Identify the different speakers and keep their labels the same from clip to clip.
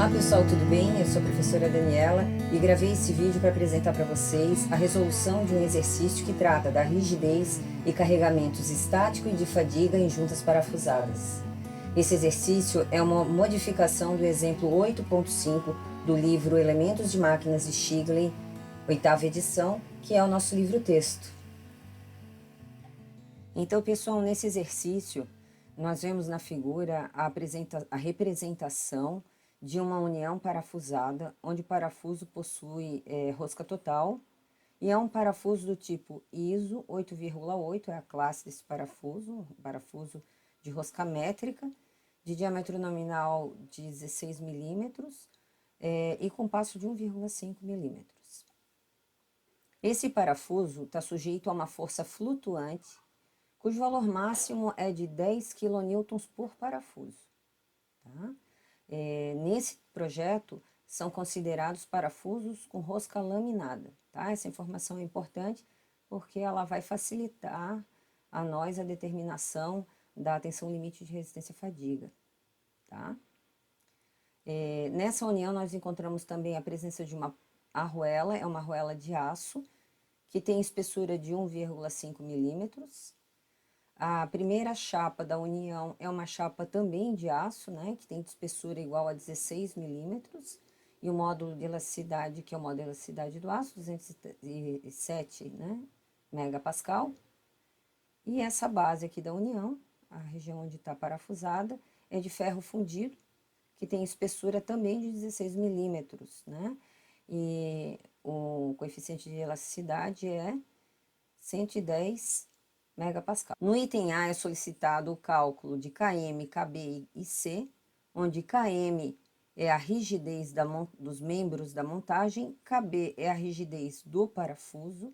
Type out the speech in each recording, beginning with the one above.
Speaker 1: Olá pessoal, tudo bem? Eu sou a professora Daniela e gravei esse vídeo para apresentar para vocês a resolução de um exercício que trata da rigidez e carregamentos estático e de fadiga em juntas parafusadas. Esse exercício é uma modificação do exemplo 8.5 do livro Elementos de Máquinas de Shigley, 8ª edição, que é o nosso livro-texto. Então, pessoal, nesse exercício, nós vemos na figura a representação de uma união parafusada, onde o parafuso possui rosca total, e é um parafuso do tipo ISO 8,8, é a classe desse parafuso, parafuso de rosca métrica, de diâmetro nominal de 16 milímetros e com passo de 1,5 milímetros. Esse parafuso está sujeito a uma força flutuante, cujo valor máximo é de 10 kN por parafuso. Tá? Nesse projeto, são considerados parafusos com rosca laminada. Tá? Essa informação é importante porque ela vai facilitar a nós a determinação da tensão limite de resistência à fadiga. Tá? Nessa união, nós encontramos também a presença de uma arruela, é uma arruela de aço, que tem espessura de 1,5 milímetros. A primeira chapa da união é uma chapa também de aço, né, que tem espessura igual a 16 milímetros, e o módulo de elasticidade, que é o módulo de elasticidade do aço, 207, né, megapascal. E essa base aqui da união, a região onde está parafusada, é de ferro fundido, que tem espessura também de 16 milímetros, né, e o coeficiente de elasticidade é 110 megapascal. No item A é solicitado o cálculo de km, kb e c, onde km é a rigidez dos membros da montagem, kb é a rigidez do parafuso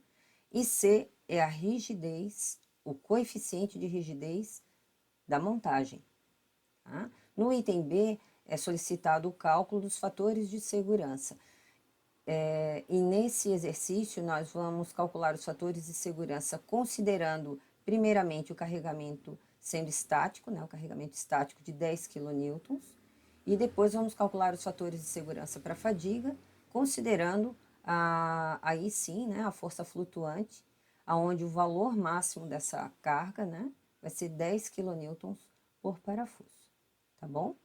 Speaker 1: e c é a rigidez, o coeficiente de rigidez da montagem. Tá? No item B é solicitado o cálculo dos fatores de segurança. E nesse exercício nós vamos calcular os fatores de segurança considerando primeiramente o carregamento sendo estático, né, o carregamento estático de 10 kN, e depois vamos calcular os fatores de segurança para fadiga, considerando aí sim, né, a força flutuante, aonde o valor máximo dessa carga, né, vai ser 10 kN por parafuso, tá bom?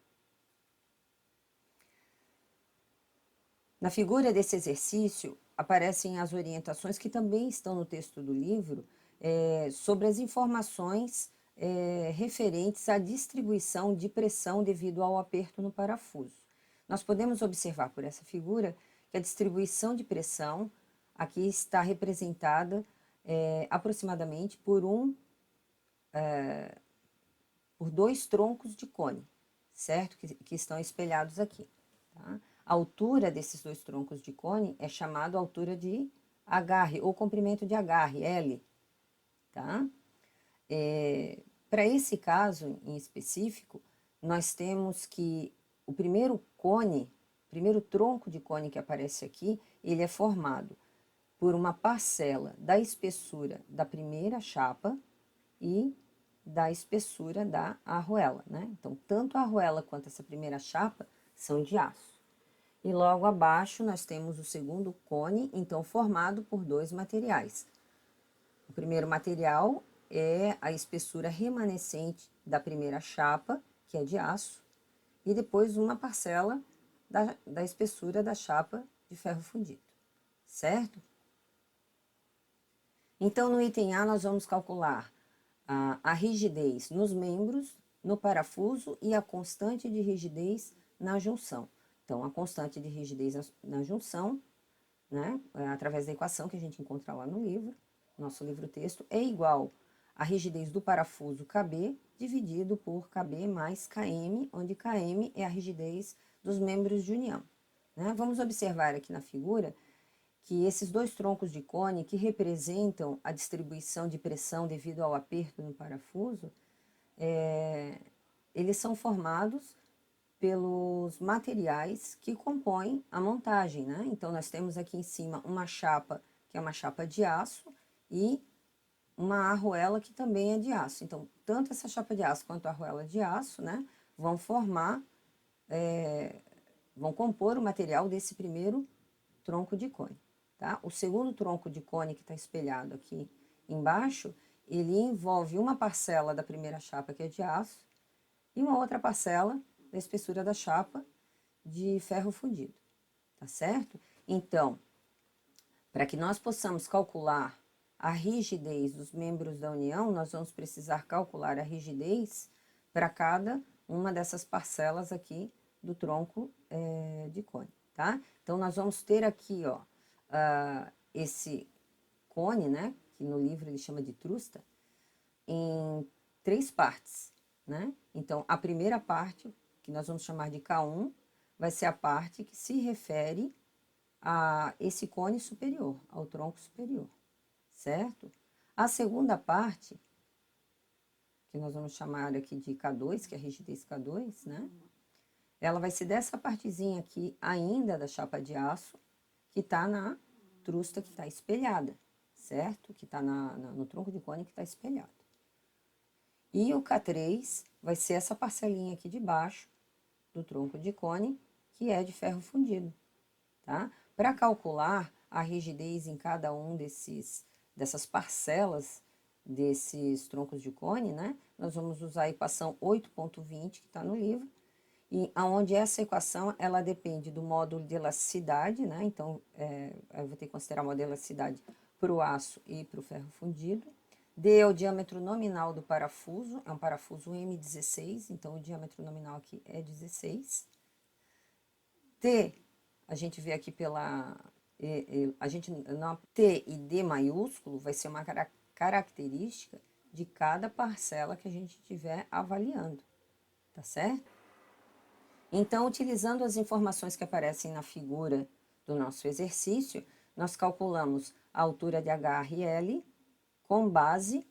Speaker 1: Na figura desse exercício, aparecem as orientações que também estão no texto do livro, sobre as informações referentes à distribuição de pressão devido ao aperto no parafuso. Nós podemos observar por essa figura que a distribuição de pressão aqui está representada aproximadamente por dois troncos de cone, certo? Que estão espelhados aqui, tá? A altura desses dois troncos de cone é chamada altura de agarre, ou comprimento de agarre, L, tá? Para esse caso em específico, nós temos que o primeiro tronco de cone que aparece aqui, ele é formado por uma parcela da espessura da primeira chapa e da espessura da arruela, né? Então, tanto a arruela quanto essa primeira chapa são de aço. E logo abaixo nós temos o segundo cone, então formado por dois materiais. O primeiro material é a espessura remanescente da primeira chapa, que é de aço, e depois uma parcela da espessura da chapa de ferro fundido, certo? Então, no item A, nós vamos calcular a rigidez nos membros, no parafuso e a constante de rigidez na junção. Então, a constante de rigidez na junção, né, através da equação que a gente encontra lá no livro, nosso livro-texto, é igual à rigidez do parafuso KB dividido por KB mais KM, onde KM é a rigidez dos membros de união. Né? Vamos observar aqui na figura que esses dois troncos de cone que representam a distribuição de pressão devido ao aperto no parafuso, eles são formados pelos materiais que compõem a montagem, né? Então, nós temos aqui em cima uma chapa, que é uma chapa de aço, e uma arruela que também é de aço. Então, tanto essa chapa de aço quanto a arruela de aço, né, vão formar vão compor o material desse primeiro tronco de cone, tá? O segundo tronco de cone que está espelhado aqui embaixo, ele envolve uma parcela da primeira chapa, que é de aço, e uma outra parcela da espessura da chapa de ferro fundido, tá certo? Então, para que nós possamos calcular a rigidez dos membros da união, nós vamos precisar calcular a rigidez para cada uma dessas parcelas aqui do tronco de cone, tá? Então, nós vamos ter aqui, ó, esse cone, né, que no livro ele chama de trusta, em 3 partes, né? Então, a primeira parte, que nós vamos chamar de K1, vai ser a parte que se refere a esse cone superior, ao tronco superior, certo? A segunda parte, que nós vamos chamar aqui de K2, que é a rigidez K2, né? Ela vai ser dessa partezinha aqui, ainda da chapa de aço, que está na trusta que está espelhada, certo? Que está no tronco de cone que está espelhado. E o K3 vai ser essa parcelinha aqui de baixo do tronco de cone, que é de ferro fundido, tá? Para calcular a rigidez em cada um dessas parcelas desses troncos de cone, né? Nós vamos usar a equação 8.20 que está no livro, e aonde essa equação ela depende do módulo de elasticidade, né? Então, eu vou ter que considerar o módulo de elasticidade para o aço e para o ferro fundido. D é o diâmetro nominal do parafuso, é um parafuso M16, então o diâmetro nominal aqui é 16. T, a gente vê aqui T e D maiúsculo vai ser uma característica de cada parcela que a gente estiver avaliando, tá certo? Então, utilizando as informações que aparecem na figura do nosso exercício, nós calculamos a altura de H e L com base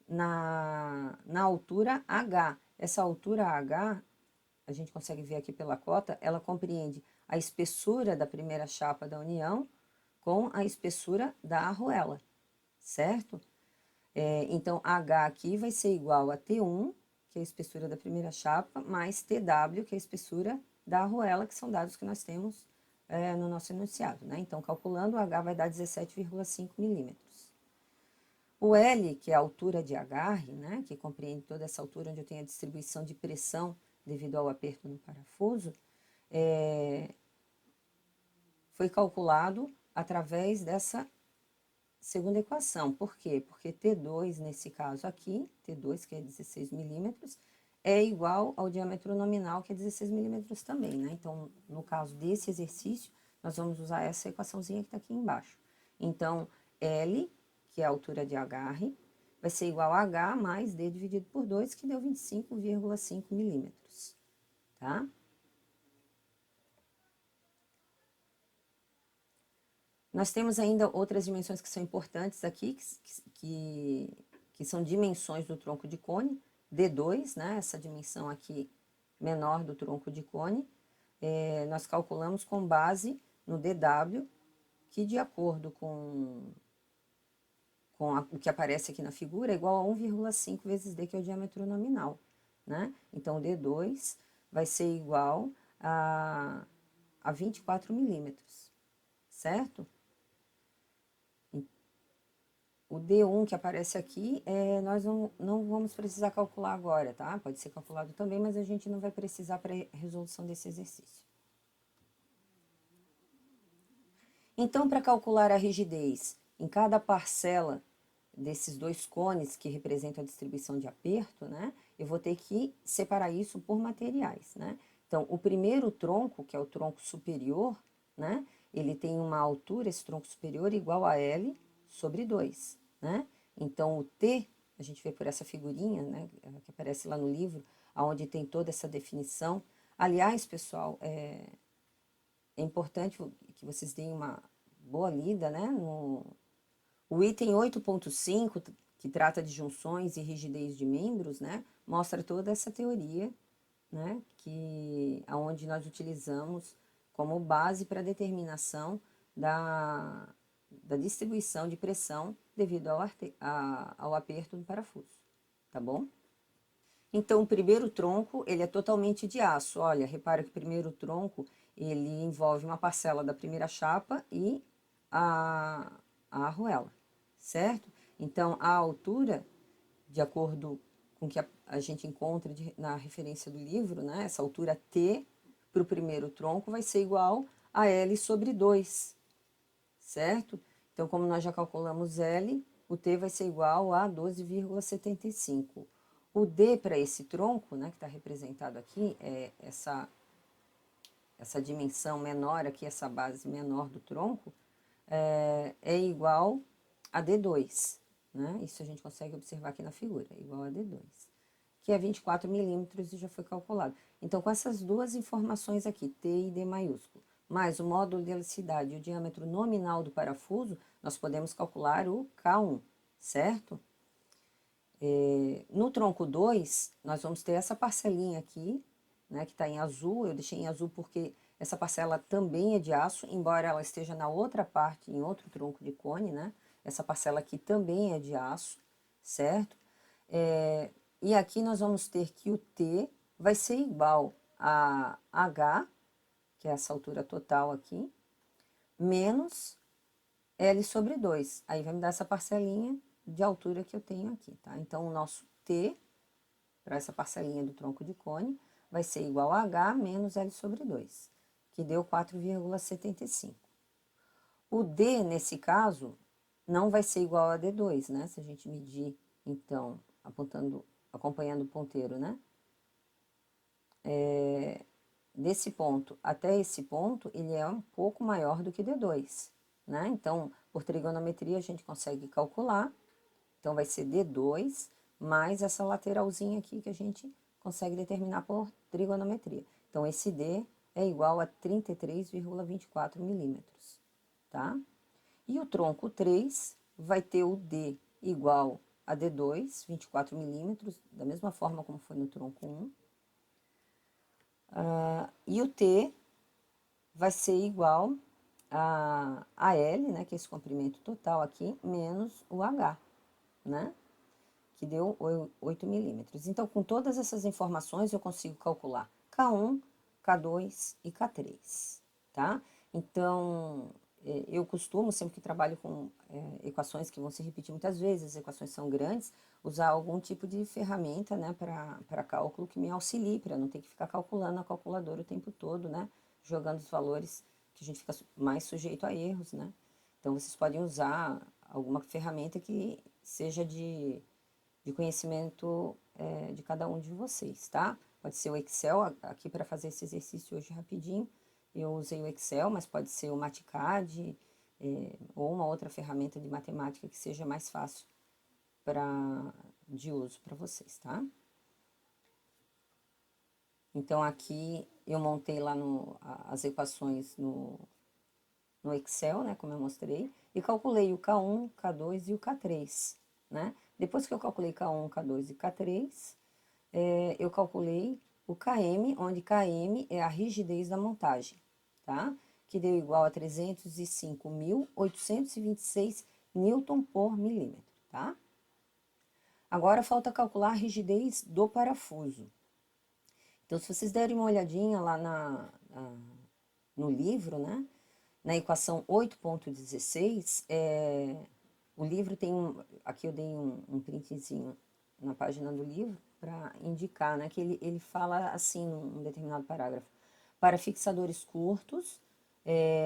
Speaker 1: na altura H. Essa altura H, a gente consegue ver aqui pela cota, ela compreende a espessura da primeira chapa da união com a espessura da arruela, certo? Então, H aqui vai ser igual a T1, que é a espessura da primeira chapa, mais TW, que é a espessura da arruela, que são dados que nós temos no nosso enunciado, né? Então, calculando, o H vai dar 17,5 milímetros. O L, que é a altura de agarre, né, que compreende toda essa altura onde eu tenho a distribuição de pressão devido ao aperto no parafuso, foi calculado através dessa segunda equação. Por quê? Porque T2, nesse caso aqui, T2, que é 16 milímetros, é igual ao diâmetro nominal, que é 16 milímetros também, né? Então, no caso desse exercício, nós vamos usar essa equaçãozinha que está aqui embaixo. Então, L, que é a altura de agarre, vai ser igual a H mais D dividido por 2, que deu 25,5 milímetros, tá? Nós temos ainda outras dimensões que são importantes aqui, que são dimensões do tronco de cone, D2, né? Essa dimensão aqui menor do tronco de cone, nós calculamos com base no DW, que de acordo com o que aparece aqui na figura, é igual a 1,5 vezes D, que é o diâmetro nominal, né? Então, o D2 vai ser igual a 24 milímetros, certo? O D1 que aparece aqui, nós não vamos precisar calcular agora, tá? Pode ser calculado também, mas a gente não vai precisar para a resolução desse exercício. Então, para calcular a rigidez em cada parcela desses dois cones que representam a distribuição de aperto, né? Eu vou ter que separar isso por materiais, né? Então, o primeiro tronco, que é o tronco superior, né? Ele tem uma altura, esse tronco superior, igual a L sobre 2, né? Então, o T, a gente vê por essa figurinha, né? Que aparece lá no livro, onde tem toda essa definição. Aliás, pessoal, é importante que vocês deem uma boa lida, né? O item 8.5, que trata de junções e rigidez de membros, né? Mostra toda essa teoria, né? Onde nós utilizamos como base para a determinação da distribuição de pressão devido ao aperto do parafuso, tá bom? Então, o primeiro tronco, ele é totalmente de aço. Olha, repara que o primeiro tronco, ele envolve uma parcela da primeira chapa e a arruela, certo? Então, a altura, de acordo com o que a gente encontra na referência do livro, né? Essa altura T para o primeiro tronco vai ser igual a L sobre 2, certo? Então, como nós já calculamos L, o T vai ser igual a 12,75. O D para esse tronco, né, que está representado aqui, é essa dimensão menor aqui, essa base menor do tronco, é igual a D2, né? Isso a gente consegue observar aqui na figura, é igual a D2, que é 24 milímetros e já foi calculado. Então, com essas duas informações aqui, T e D maiúsculo, mais o módulo de elasticidade e o diâmetro nominal do parafuso, nós podemos calcular o K1, certo? No tronco 2, nós vamos ter essa parcelinha aqui, né, que está em azul. Eu deixei em azul porque essa parcela também é de aço, embora ela esteja na outra parte, em outro tronco de cone, né? Essa parcela aqui também é de aço, certo? E aqui nós vamos ter que o T vai ser igual a H, que é essa altura total aqui, menos L sobre 2. Aí vai me dar essa parcelinha de altura que eu tenho aqui, tá? Então, o nosso T, para essa parcelinha do tronco de cone, vai ser igual a H menos L sobre 2, que deu 4,75. O D, nesse caso, não vai ser igual a D2, né? Se a gente medir, então, acompanhando o ponteiro, né? Desse ponto até esse ponto, ele é um pouco maior do que D2, né? Então, por trigonometria, a gente consegue calcular. Então, vai ser D2 mais essa lateralzinha aqui que a gente consegue determinar por trigonometria. Então, esse D é igual a 33,24 milímetros, tá? E o tronco 3 vai ter o D igual a D2, 24 milímetros, da mesma forma como foi no tronco 1. E o T vai ser igual a L, né, que é esse comprimento total aqui, menos o H, né, que deu 8 milímetros. Então, com todas essas informações, eu consigo calcular K1, K2 e K3, tá? Então, eu costumo, sempre que trabalho com equações que vão se repetir muitas vezes, as equações são grandes, usar algum tipo de ferramenta, né, para cálculo que me auxilie, para não ter que ficar calculando na calculadora o tempo todo, né, jogando os valores que a gente fica mais sujeito a erros, né. Então, vocês podem usar alguma ferramenta que seja de conhecimento de cada um de vocês, tá? Pode ser o Excel, aqui para fazer esse exercício hoje rapidinho, eu usei o Excel, mas pode ser o Mathcad, ou uma outra ferramenta de matemática que seja mais fácil de uso para vocês, tá? Então, aqui eu montei lá as equações no Excel, né, como eu mostrei, e calculei o K1, K2 e o K3, né? Depois que eu calculei K1, K2 e K3, eu calculei o KM, onde KM é a rigidez da montagem, tá? Que deu igual a 305.826 newton por milímetro, tá? Agora falta calcular a rigidez do parafuso. Então, se vocês derem uma olhadinha lá no livro, né? Na equação 8,16, o livro tem aqui eu dei um printzinho na página do livro para indicar, né, que ele fala assim num determinado parágrafo. Para fixadores curtos,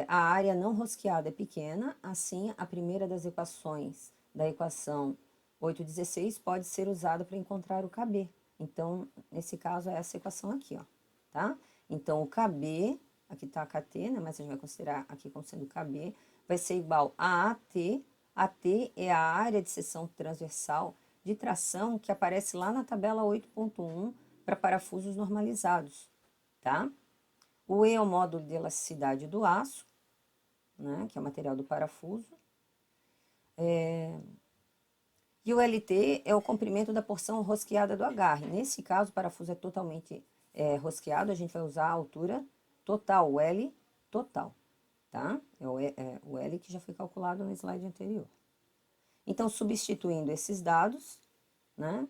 Speaker 1: a área não rosqueada é pequena, assim a primeira das equações da equação 8,16 pode ser usada para encontrar o KB. Então, nesse caso, é essa equação aqui, ó, tá? Então, o KB, aqui está a KT, né, mas a gente vai considerar aqui como sendo KB, vai ser igual a AT. AT é a área de seção transversal de tração que aparece lá na tabela 8.1 para parafusos normalizados, tá? O E é o módulo de elasticidade do aço, né, que é o material do parafuso. E o LT é o comprimento da porção rosqueada do agarre. Nesse caso, o parafuso é totalmente rosqueado, a gente vai usar a altura total, o L total, tá? O L que já foi calculado no slide anterior. Então, substituindo esses dados, né,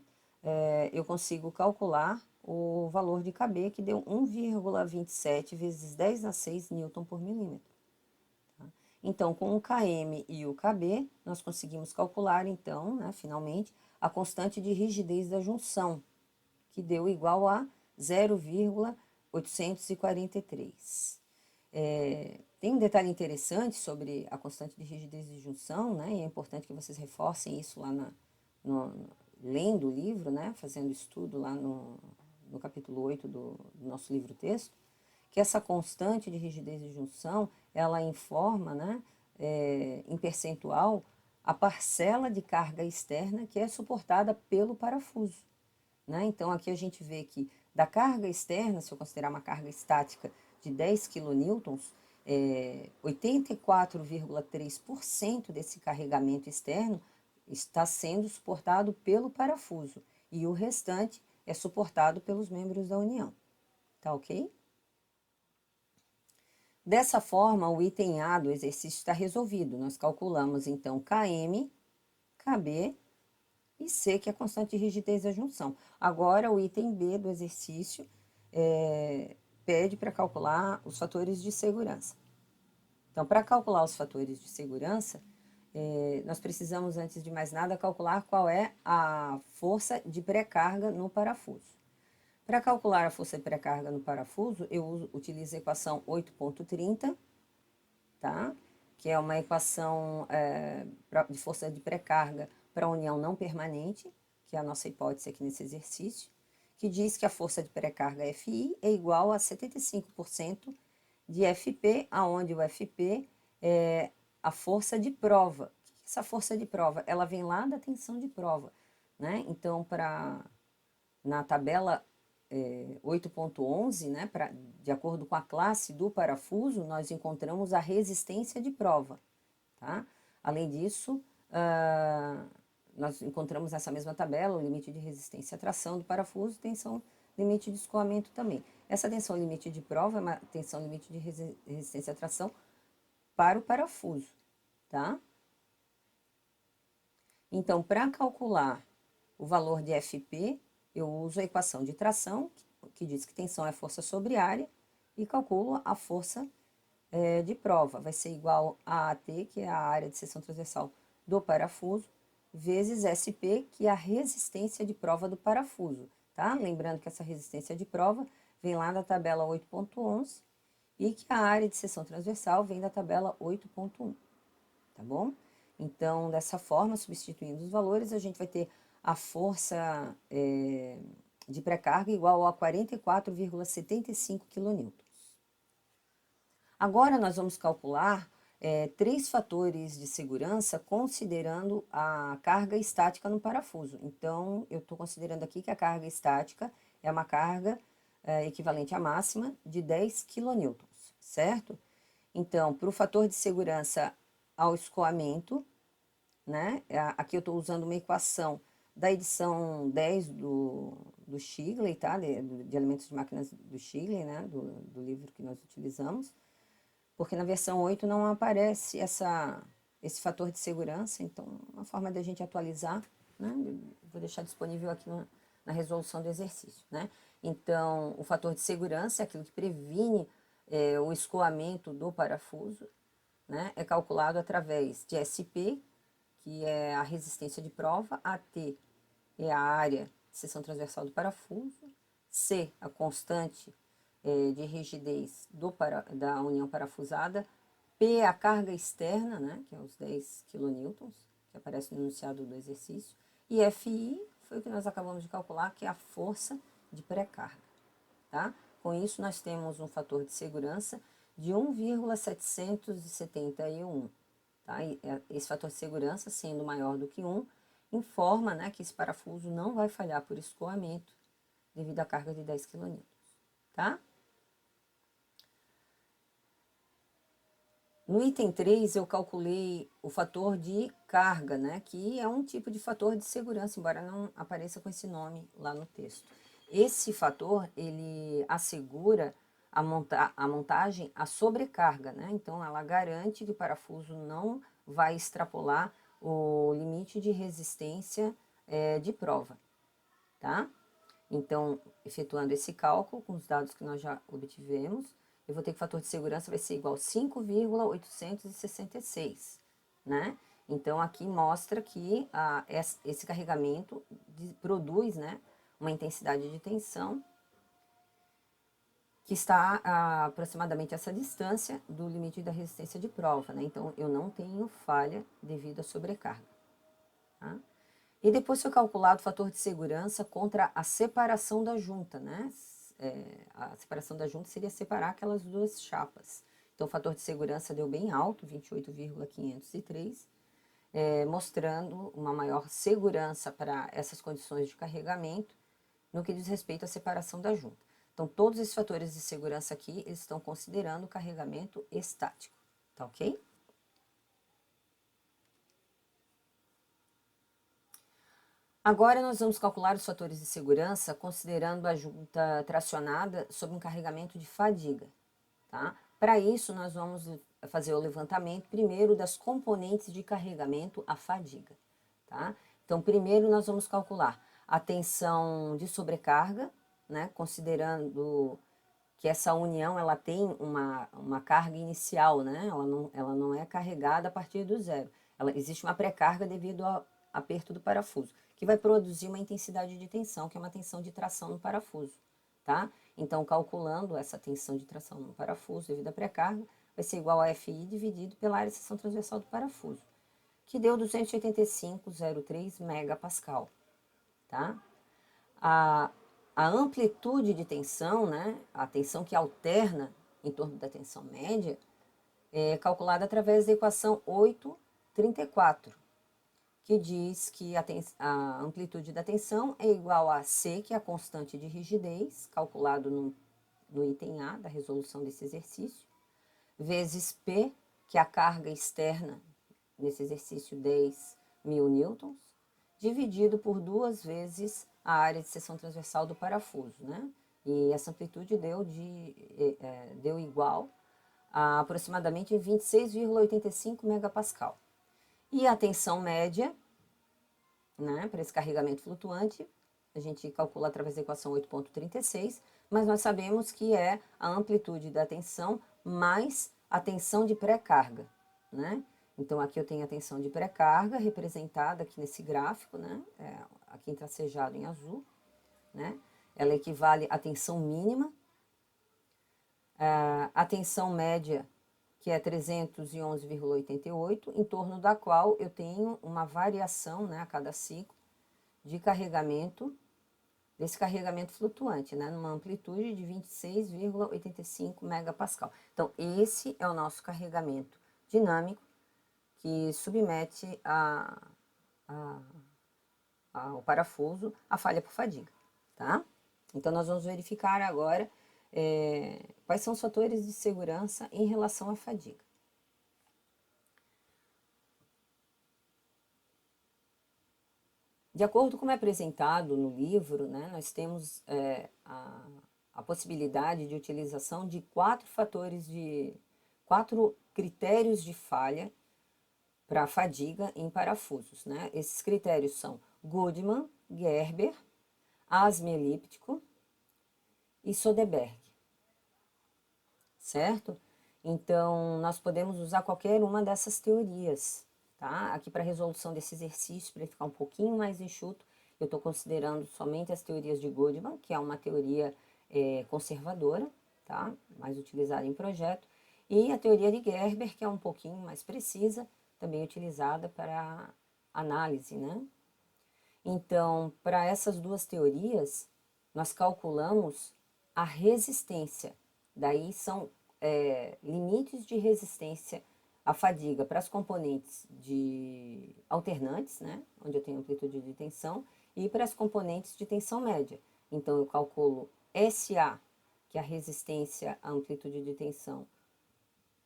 Speaker 1: eu consigo calcular o valor de KB, que deu 1,27 vezes 10 a 6 newton por milímetro. Tá? Então, com o km e o KB, nós conseguimos calcular, então, né, finalmente, a constante de rigidez da junção, que deu igual a 0,843. Tem um detalhe interessante sobre a constante de rigidez de junção, né? E é importante que vocês reforcem isso lá lendo o livro, né? Fazendo estudo lá no capítulo 8 do nosso livro-texto, que essa constante de rigidez de junção, ela informa, né, em percentual, a parcela de carga externa que é suportada pelo parafuso. Né? Então, aqui a gente vê que da carga externa, se eu considerar uma carga estática de 10 quilonewtons, 84,3% desse carregamento externo está sendo suportado pelo parafuso e o restante é suportado pelos membros da união. Tá ok? Dessa forma, o item A do exercício está resolvido. Nós calculamos, então, Km, Kb e C, que é a constante de rigidez da junção. Agora, o item B do exercício pede para calcular os fatores de segurança. Então, para calcular os fatores de segurança, nós precisamos, antes de mais nada, calcular qual é a força de pré-carga no parafuso. Para calcular a força de pré-carga no parafuso, eu utilizo a equação 8.30, tá? Que é uma equação de força de pré-carga para a união não permanente, que é a nossa hipótese aqui nesse exercício, que diz que a força de pré-carga FI é igual a 75% de FP, aonde o FP é a força de prova. O que é essa força de prova? Ela vem lá da tensão de prova, né? Então, na tabela 8.11, né, de acordo com a classe do parafuso, nós encontramos a resistência de prova. Tá? Além disso, nós encontramos nessa mesma tabela o limite de resistência à tração do parafuso e tensão limite de escoamento também. Essa tensão limite de prova é uma tensão limite de resistência à tração para o parafuso. Tá? Então, para calcular o valor de FP, eu uso a equação de tração, que diz que tensão é força sobre área, e calculo a força de prova. Vai ser igual a AT, que é a área de seção transversal do parafuso, vezes SP, que é a resistência de prova do parafuso. Tá? Lembrando que essa resistência de prova vem lá da tabela 8.11 e que a área de seção transversal vem da tabela 8.1. Tá bom? Então, dessa forma, substituindo os valores, a gente vai ter a força de pré-carga igual a 44,75 kN. Agora, nós vamos calcular 3 fatores de segurança considerando a carga estática no parafuso. Então, eu estou considerando aqui que a carga estática é uma carga equivalente à máxima de 10 kN, certo? Então, para o fator de segurança ao escoamento, né? Aqui eu estou usando uma equação da edição 10 do Shigley, tá? De elementos de máquinas do Shigley, né? Do livro que nós utilizamos, porque na versão 8 não aparece esse fator de segurança, então uma forma de a gente atualizar, né? Vou deixar disponível aqui na resolução do exercício, né? Então, o fator de segurança é aquilo que previne o escoamento do parafuso, né? É calculado através de SP, que é a resistência de prova, AT é a área de seção transversal do parafuso, C, a constante de rigidez da união parafusada, P, a carga externa, né, que é os 10 kN, que aparece no enunciado do exercício, e FI foi o que nós acabamos de calcular, que é a força de pré-carga. Tá? Com isso, nós temos um fator de segurança de 1,771. Tá? E esse fator de segurança, sendo maior do que 1, informa, né, que esse parafuso não vai falhar por escoamento devido à carga de 10 kN. Tá? No item 3, eu calculei o fator de carga, né, que é um tipo de fator de segurança, embora não apareça com esse nome lá no texto. Esse fator, ele assegura a montagem, a sobrecarga, né? Então, ela garante que o parafuso não vai extrapolar o limite de resistência de prova. tá? Então, efetuando esse cálculo com os dados que nós já obtivemos, eu vou ter que o fator de segurança vai ser igual a 5,866, né? Então, aqui mostra que esse carregamento produz, né, uma intensidade de tensão que está a aproximadamente essa distância do limite da resistência de prova, né? Então, eu não tenho falha devido à sobrecarga, tá? E depois foi calculado o fator de segurança contra a separação da junta, né? A separação da junta seria separar aquelas duas chapas. Então, o fator de segurança deu bem alto, 28,503, mostrando uma maior segurança para essas condições de carregamento no que diz respeito à separação da junta. Então, todos esses fatores de segurança aqui, eles estão considerando o carregamento estático, tá ok? Agora nós vamos calcular os fatores de segurança considerando a junta tracionada sob um carregamento de fadiga, tá? Para isso, nós vamos fazer o levantamento primeiro das componentes de carregamento à fadiga, tá? Então, primeiro nós vamos calcular a tensão de sobrecarga, né? Considerando que essa união ela tem uma carga inicial, né? Ela não é carregada a partir do zero. Existe uma pré-carga devido ao aperto do parafuso, que vai produzir uma intensidade de tensão, que é uma tensão de tração no parafuso, tá? Então, calculando essa tensão de tração no parafuso devido à pré-carga, vai ser igual a FI dividido pela área de seção transversal do parafuso, que deu 285,03 megapascal, tá? A, a amplitude de tensão, né, a tensão que alterna em torno da tensão média, é calculada através da equação 834, que diz que a amplitude da tensão é igual a C, que é a constante de rigidez, calculado no item A da resolução desse exercício, vezes P, que é a carga externa nesse exercício 10.000 newtons, dividido por 2 vezes a área de seção transversal do parafuso, né? E essa amplitude deu igual a aproximadamente 26,85 megapascal. E a tensão média, né, para esse carregamento flutuante, a gente calcula através da equação 8,36, mas nós sabemos que é a amplitude da tensão mais a tensão de pré-carga, né? Então, aqui eu tenho a tensão de pré-carga representada aqui nesse gráfico, né? Aqui tracejado em azul, né? Ela equivale à tensão mínima, a tensão média, que é 311,88, em torno da qual eu tenho uma variação, né, a cada ciclo de carregamento, desse carregamento flutuante, né, numa amplitude de 26,85 megapascal. Então, esse é o nosso carregamento dinâmico que submete ao parafuso a falha por fadiga, tá? Então, nós vamos verificar agora quais são os fatores de segurança em relação à fadiga. De acordo com é apresentado no livro, né, nós temos a possibilidade de utilização de 4 critérios de falha para fadiga em parafusos, né? Esses critérios são Goodman, Gerber, Asme-elíptico e Soderberg, certo? Então, nós podemos usar qualquer uma dessas teorias, tá? Aqui para a resolução desse exercício, para ele ficar um pouquinho mais enxuto, eu estou considerando somente as teorias de Goodman, que é uma teoria conservadora, tá? Mais utilizada em projeto, e a teoria de Gerber, que é um pouquinho mais precisa, também utilizada para análise, né? Então, para essas duas teorias, nós calculamos a resistência. Daí são limites de resistência à fadiga para as componentes de alternantes, né, onde eu tenho amplitude de tensão, e para as componentes de tensão média. Então, eu calculo SA, que é a resistência à amplitude de tensão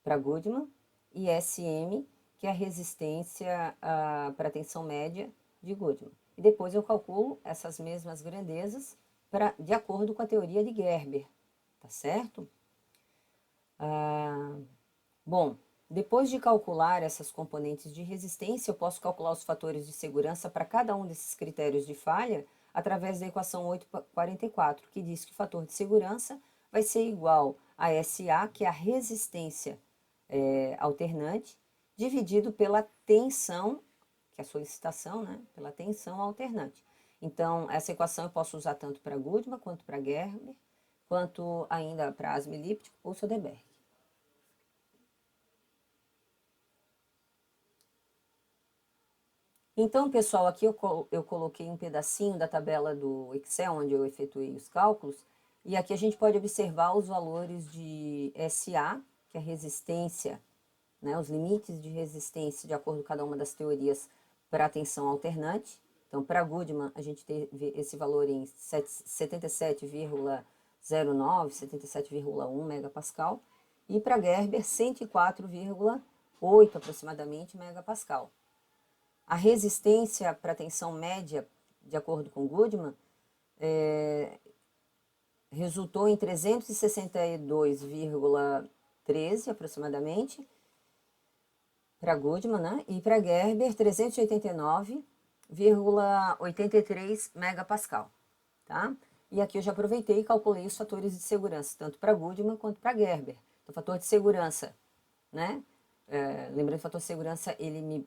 Speaker 1: para Goodman, e SM, que é a resistência para a tensão média de Goodman. E depois eu calculo essas mesmas grandezas de acordo com a teoria de Gerber, tá certo? Bom, depois de calcular essas componentes de resistência, eu posso calcular os fatores de segurança para cada um desses critérios de falha através da equação 844, que diz que o fator de segurança vai ser igual a SA, que é a resistência alternante, dividido pela tensão, que é a solicitação, né? Pela tensão alternante. Então, essa equação eu posso usar tanto para Goodman, quanto para Gerber, quanto ainda para asma elíptico ou Soderberg. Então, pessoal, aqui eu coloquei um pedacinho da tabela do Excel, onde eu efetuei os cálculos, e aqui a gente pode observar os valores de SA, que é a resistência, né, os limites de resistência de acordo com cada uma das teorias para a tensão alternante. Então, para Goodman, a gente teve esse valor em 77,09, 77,1 megapascal, e para Gerber, 104,8 aproximadamente megapascal. A resistência para tensão média, de acordo com Goodman, resultou em 362,13 aproximadamente para Goodman, né? E para Gerber, 389,83 megapascal, tá? E aqui eu já aproveitei e calculei os fatores de segurança, tanto para Goodman quanto para Gerber. Então, o fator de segurança, né? Lembrando que o fator de segurança, ele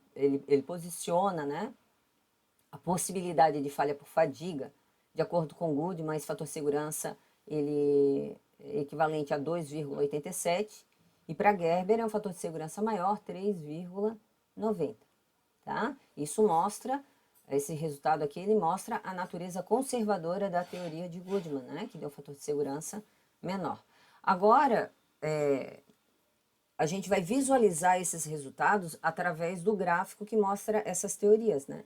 Speaker 1: posiciona, né, a possibilidade de falha por fadiga, de acordo com Goodman, esse fator de segurança ele é equivalente a 2,87, e para Gerber é um fator de segurança maior, 3,90, tá? Isso mostra, esse resultado aqui, ele mostra a natureza conservadora da teoria de Goodman, né, que deu um fator de segurança menor. Agora, a gente vai visualizar esses resultados através do gráfico que mostra essas teorias, né?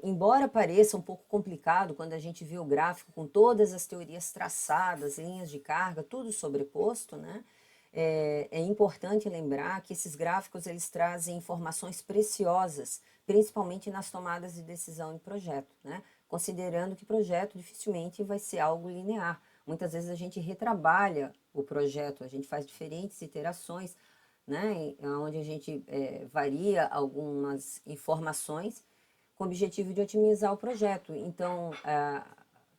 Speaker 1: Embora pareça um pouco complicado quando a gente vê o gráfico com todas as teorias traçadas, linhas de carga, tudo sobreposto, né? É importante lembrar que esses gráficos eles trazem informações preciosas, principalmente nas tomadas de decisão em projeto, né? Considerando que projeto dificilmente vai ser algo linear. Muitas vezes a gente retrabalha o projeto, a gente faz diferentes iterações, né? Onde a gente varia algumas informações com o objetivo de otimizar o projeto. Então,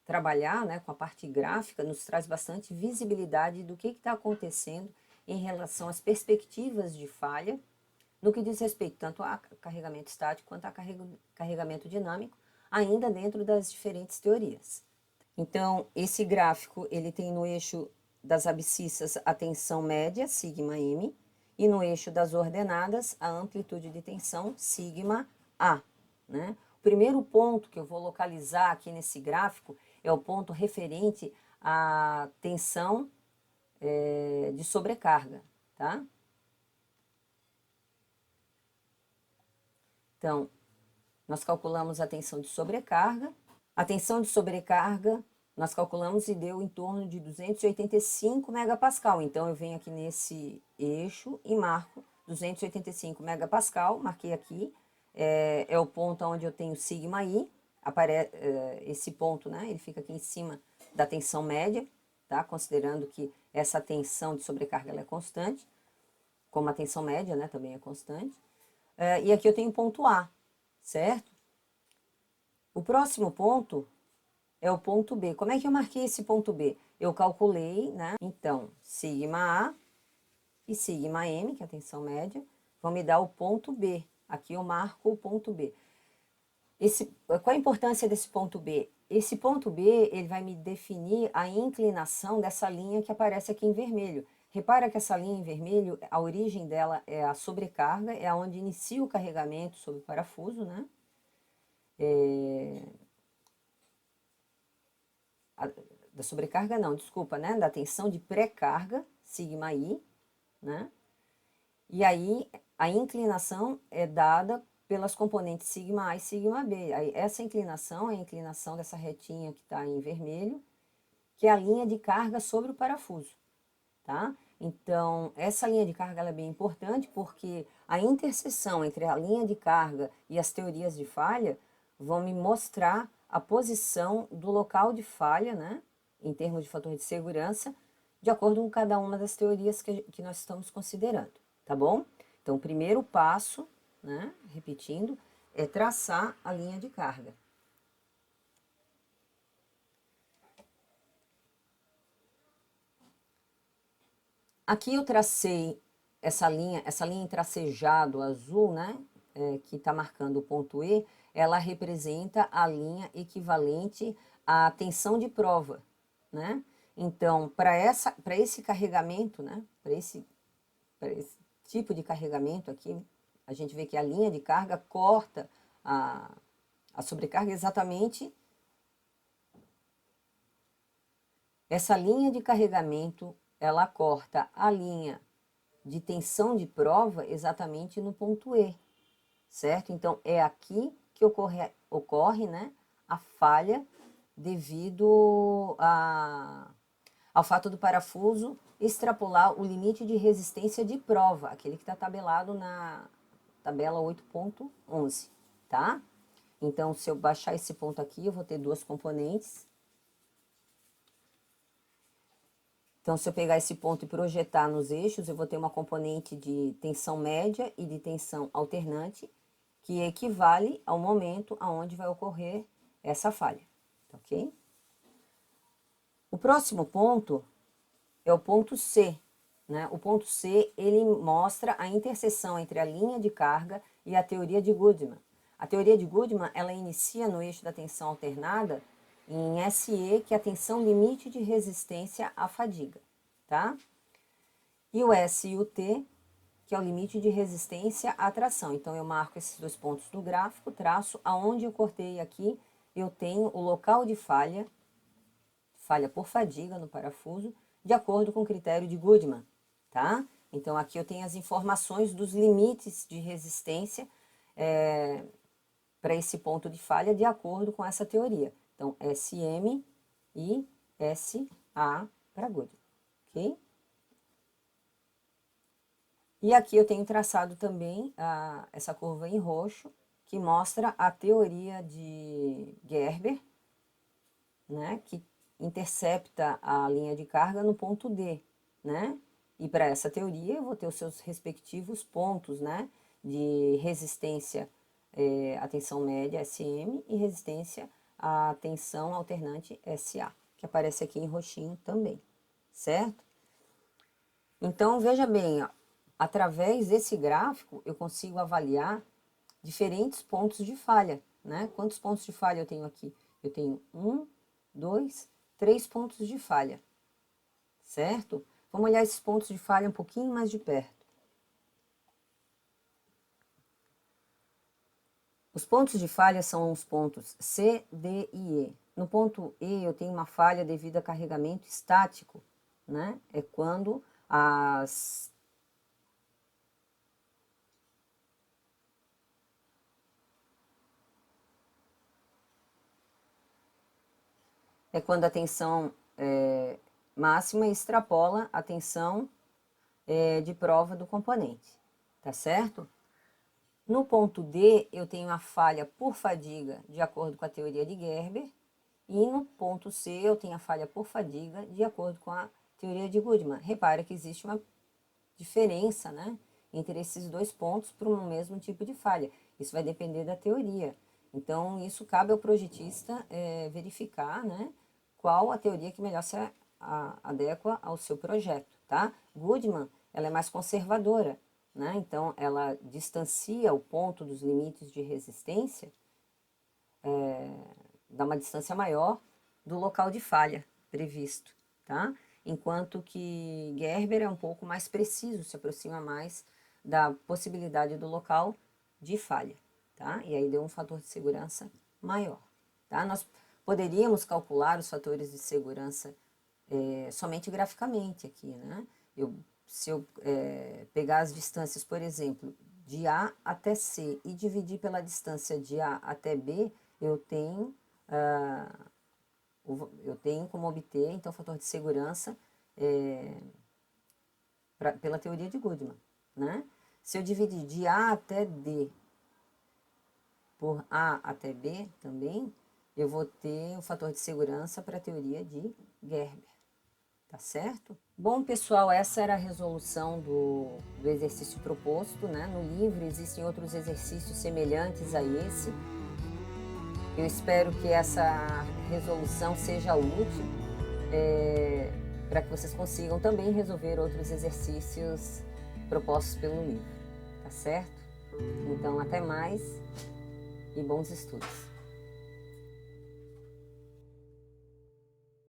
Speaker 1: trabalhar, né, com a parte gráfica nos traz bastante visibilidade do que está acontecendo em relação às perspectivas de falha, no que diz respeito tanto a carregamento estático quanto a carregamento dinâmico, ainda dentro das diferentes teorias. Então, esse gráfico, ele tem no eixo das abscissas a tensão média, sigma m, e no eixo das ordenadas, a amplitude de tensão, sigma a, né? O primeiro ponto que eu vou localizar aqui nesse gráfico é o ponto referente à tensão de sobrecarga, tá? Então, nós calculamos a tensão de sobrecarga. A tensão de sobrecarga, nós calculamos e deu em torno de 285 megapascal. Então, eu venho aqui nesse eixo e marco 285 megapascal, marquei aqui. É o ponto onde eu tenho sigma i, esse ponto, né, ele fica aqui em cima da tensão média, tá? Considerando que essa tensão de sobrecarga ela é constante, como a tensão média, né, também é constante. E aqui eu tenho ponto A, certo? O próximo ponto é o ponto B. Como é que eu marquei esse ponto B? Eu calculei, né? Então, sigma A e sigma M, que é a tensão média, vão me dar o ponto B. Aqui eu marco o ponto B. Qual a importância desse ponto B? Esse ponto B, ele vai me definir a inclinação dessa linha que aparece aqui em vermelho. Repara que essa linha em vermelho, a origem dela é a sobrecarga, é onde inicia o carregamento sobre o parafuso, né? Da sobrecarga não, desculpa, né? Da tensão de pré-carga, sigma I, né? E aí, a inclinação é dada pelas componentes sigma A e sigma B. Aí, essa inclinação é a inclinação dessa retinha que está em vermelho, que é a linha de carga sobre o parafuso, tá? Então, essa linha de carga ela é bem importante porque a interseção entre a linha de carga e as teorias de falha vão me mostrar a posição do local de falha, né? Em termos de fator de segurança, de acordo com cada uma das teorias que nós estamos considerando, tá bom? Então, o primeiro passo, né, repetindo, é traçar a linha de carga. Aqui eu tracei essa linha em tracejado azul, né? Que está marcando o ponto E, ela representa a linha equivalente à tensão de prova, né? Então, para esse carregamento, né? Para esse tipo de carregamento aqui, a gente vê que a linha de carga corta a sobrecarga exatamente. Essa linha de carregamento, ela corta a linha de tensão de prova exatamente no ponto E, certo? Então, é aqui que ocorre, né, a falha devido ao fato do parafuso extrapolar o limite de resistência de prova, aquele que está tabelado na tabela 8.11, tá? Então, se eu baixar esse ponto aqui, eu vou ter duas componentes. Então, se eu pegar esse ponto e projetar nos eixos, eu vou ter uma componente de tensão média e de tensão alternante, que equivale ao momento aonde vai ocorrer essa falha, tá ok? O próximo ponto é o ponto C, né? O ponto C, ele mostra a interseção entre a linha de carga e a teoria de Goodman. A teoria de Goodman, ela inicia no eixo da tensão alternada em SE, que é a tensão limite de resistência à fadiga, tá? E o S e o T, que é o limite de resistência à tração. Então, eu marco esses dois pontos no gráfico, traço aonde eu cortei aqui, eu tenho o local de falha por fadiga no parafuso, de acordo com o critério de Goodman, tá? Então, aqui eu tenho as informações dos limites de resistência para esse ponto de falha, de acordo com essa teoria. Então, SM e SA para Goodman, ok? E aqui eu tenho traçado também essa curva em roxo, que mostra a teoria de Gerber, né, que intercepta a linha de carga no ponto D, né? E para essa teoria eu vou ter os seus respectivos pontos, né, de resistência à tensão média, SM, e resistência à tensão alternante, SA, que aparece aqui em roxinho também, certo? Então, veja bem, ó, através desse gráfico eu consigo avaliar diferentes pontos de falha, né? Quantos pontos de falha eu tenho aqui? Eu tenho 1, 2, 3 pontos de falha, certo? Vamos olhar esses pontos de falha um pouquinho mais de perto. Os pontos de falha são os pontos C, D e E. No ponto E eu tenho uma falha devido a carregamento estático, né? É quando a tensão máxima extrapola a tensão de prova do componente, tá certo? No ponto D, eu tenho a falha por fadiga, de acordo com a teoria de Gerber, e no ponto C, eu tenho a falha por fadiga, de acordo com a teoria de Goodman. Repara que existe uma diferença, né, entre esses dois pontos para um mesmo tipo de falha. Isso vai depender da teoria. Então, isso cabe ao projetista verificar, né, qual a teoria que melhor se adequa ao seu projeto, tá? Goodman, ela é mais conservadora, né? Então, ela distancia o ponto dos limites de resistência, dá uma distância maior do local de falha previsto, tá? Enquanto que Gerber é um pouco mais preciso, se aproxima mais da possibilidade do local de falha, tá? E aí deu um fator de segurança maior, tá? Nós poderíamos calcular os fatores de segurança somente graficamente aqui, né? Se eu pegar as distâncias, por exemplo, de A até C e dividir pela distância de A até B, eu tenho como obter, então, o fator de segurança pela teoria de Goodman, né? Se eu dividir de A até D por A até B também, eu vou ter o fator de segurança para a teoria de Gerber, tá certo? Bom, pessoal, essa era a resolução do exercício proposto, né? No livro existem outros exercícios semelhantes a esse. Eu espero que essa resolução seja útil. para que vocês consigam também resolver outros exercícios propostos pelo livro, tá certo? Então, até mais e bons estudos!